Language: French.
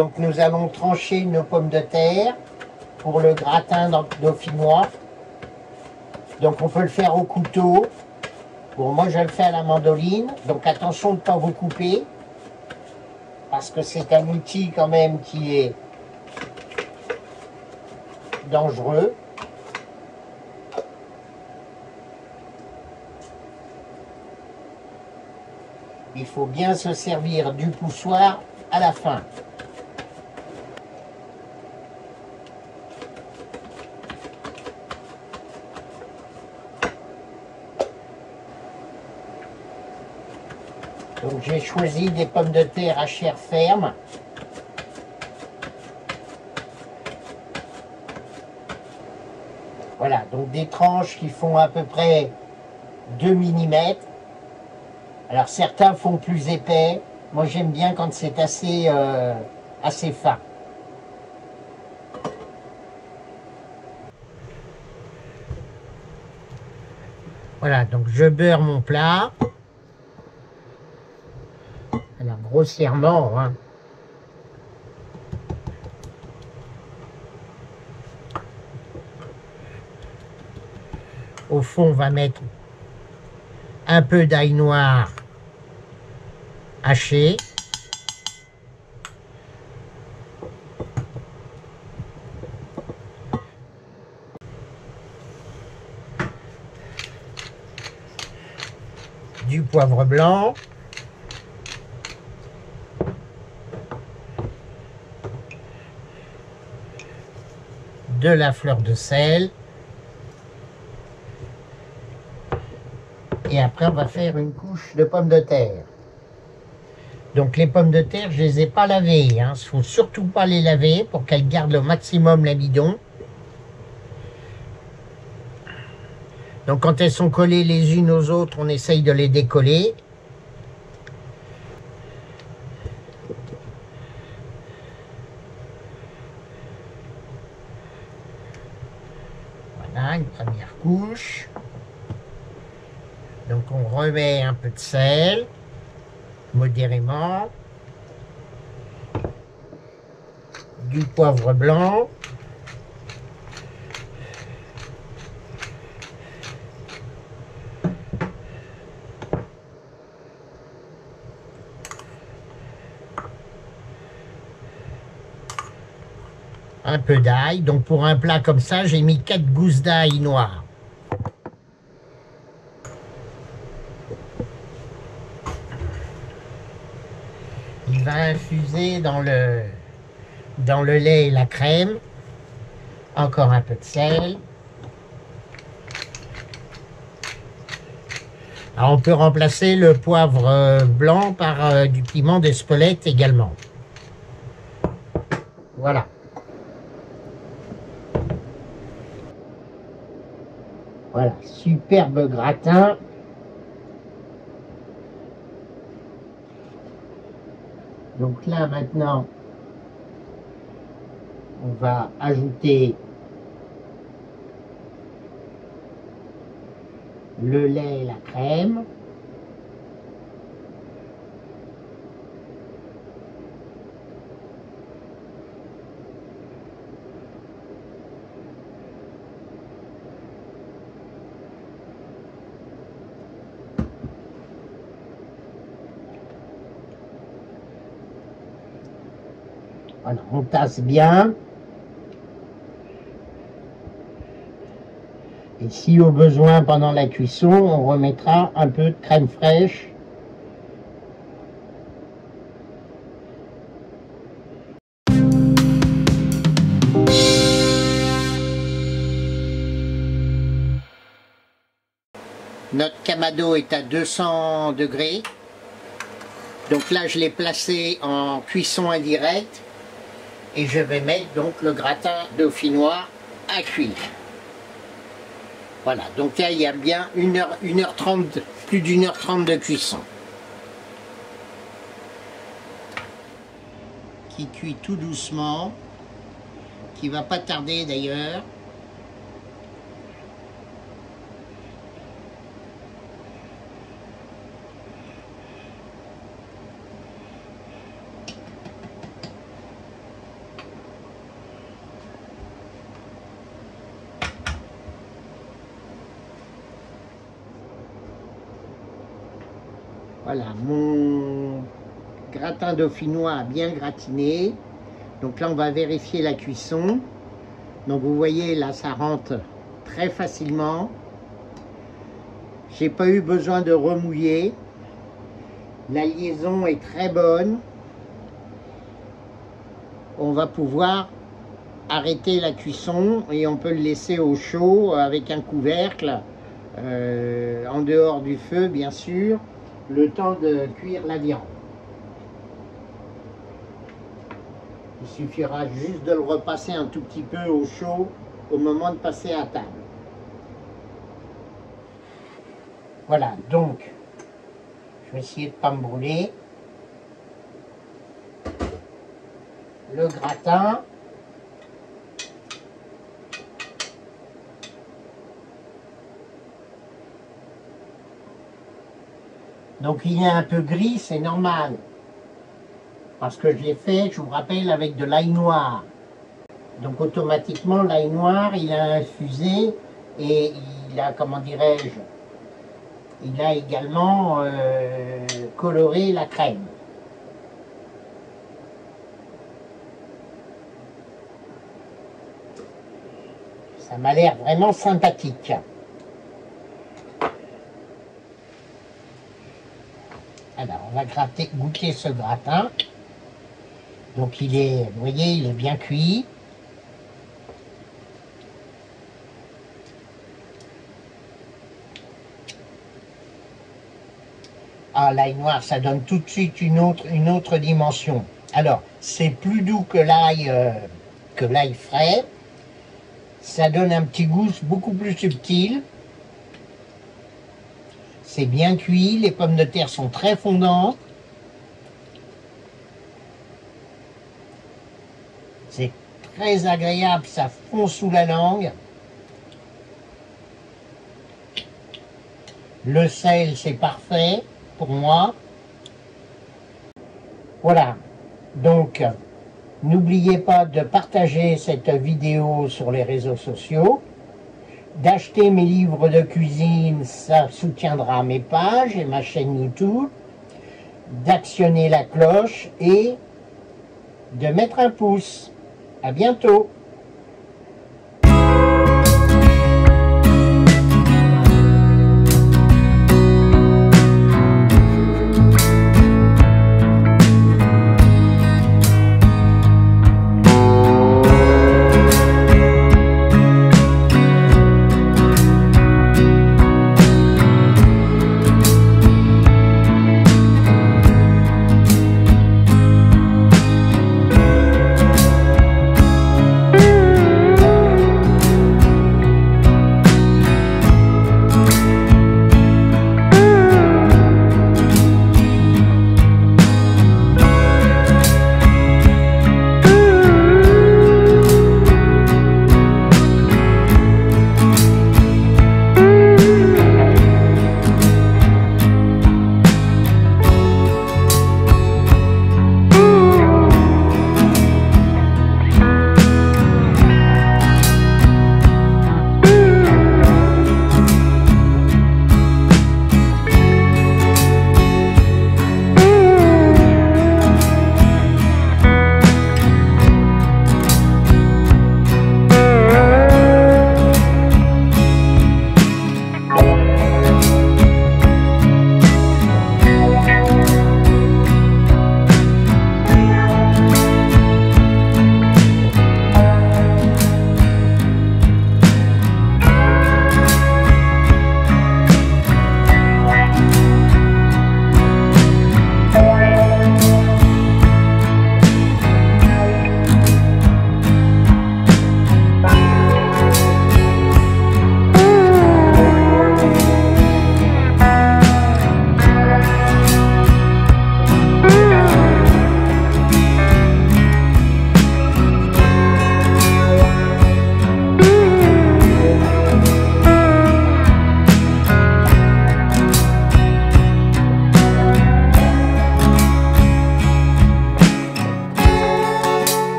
Donc nous allons trancher nos pommes de terre pour le gratin dauphinois. Donc on peut le faire au couteau. Bon, moi je le fais à la mandoline, donc attention de ne pas vous couper, parce que c'est un outil quand même qui est dangereux. Il faut bien se servir du poussoir à la fin. Donc j'ai choisi des pommes de terre à chair ferme. Voilà, donc des tranches qui font à peu près 2 mm. Alors certains font plus épais. Moi j'aime bien quand c'est assez fin. Voilà, donc je beurre mon plat. Alors grossièrement, hein. Au fond, on va mettre un peu d'ail noir haché. Du poivre blanc. De la fleur de sel. Et après, on va faire une couche de pommes de terre. Donc les pommes de terre, je ne les ai pas lavées. Il ne faut surtout pas les laver pour qu'elles gardent au maximum l'amidon. Donc quand elles sont collées les unes aux autres, on essaye de les décoller. Voilà, une première couche. Donc on remet un peu de sel, modérément. Du poivre blanc. Un peu d'ail. Donc pour un plat comme ça, j'ai mis 4 gousses d'ail noir. Il va infuser dans le lait et la crème. Encore un peu de sel. Alors on peut remplacer le poivre blanc par du piment d'Espelette également. Voilà. Voilà, superbe gratin. Donc là maintenant, on va ajouter le lait et la crème. Voilà, on tasse bien. Et si au besoin, pendant la cuisson, on remettra un peu de crème fraîche. Notre kamado est à 200 degrés. Donc là, je l'ai placé en cuisson indirecte. Et je vais mettre donc le gratin dauphinois à cuire. Voilà, donc là, il y a bien 1h30, plus d'1h30 de cuisson. Qui cuit tout doucement, qui va pas tarder d'ailleurs. Voilà, mon gratin dauphinois a bien gratiné. Donc là, on va vérifier la cuisson. Donc vous voyez, là, ça rentre très facilement. J'ai pas eu besoin de remouiller. La liaison est très bonne. On va pouvoir arrêter la cuisson et on peut le laisser au chaud avec un couvercle, en dehors du feu, bien sûr, le temps de cuire la viande. Il suffira juste de le repasser un tout petit peu au chaud au moment de passer à table. Voilà, donc, je vais essayer de ne pas me brûler. Le gratin. Donc il est un peu gris, c'est normal. Parce que je l'ai fait, je vous rappelle, avec de l'ail noir. Donc automatiquement, l'ail noir, il a infusé et il a, comment dirais-je, il a également coloré la crème. Ça m'a l'air vraiment sympathique. Alors, on va goûter ce gratin. Donc il est, vous voyez, il est bien cuit. Ah, l'ail noir, ça donne tout de suite une autre dimension. Alors, c'est plus doux que l'ail frais. Ça donne un petit goût beaucoup plus subtil. C'est bien cuit, les pommes de terre sont très fondantes. C'est très agréable, ça fond sous la langue. Le sel, c'est parfait pour moi. Voilà, donc n'oubliez pas de partager cette vidéo sur les réseaux sociaux, d'acheter mes livres de cuisine, ça soutiendra mes pages et ma chaîne YouTube, d'actionner la cloche et de mettre un pouce. À bientôt.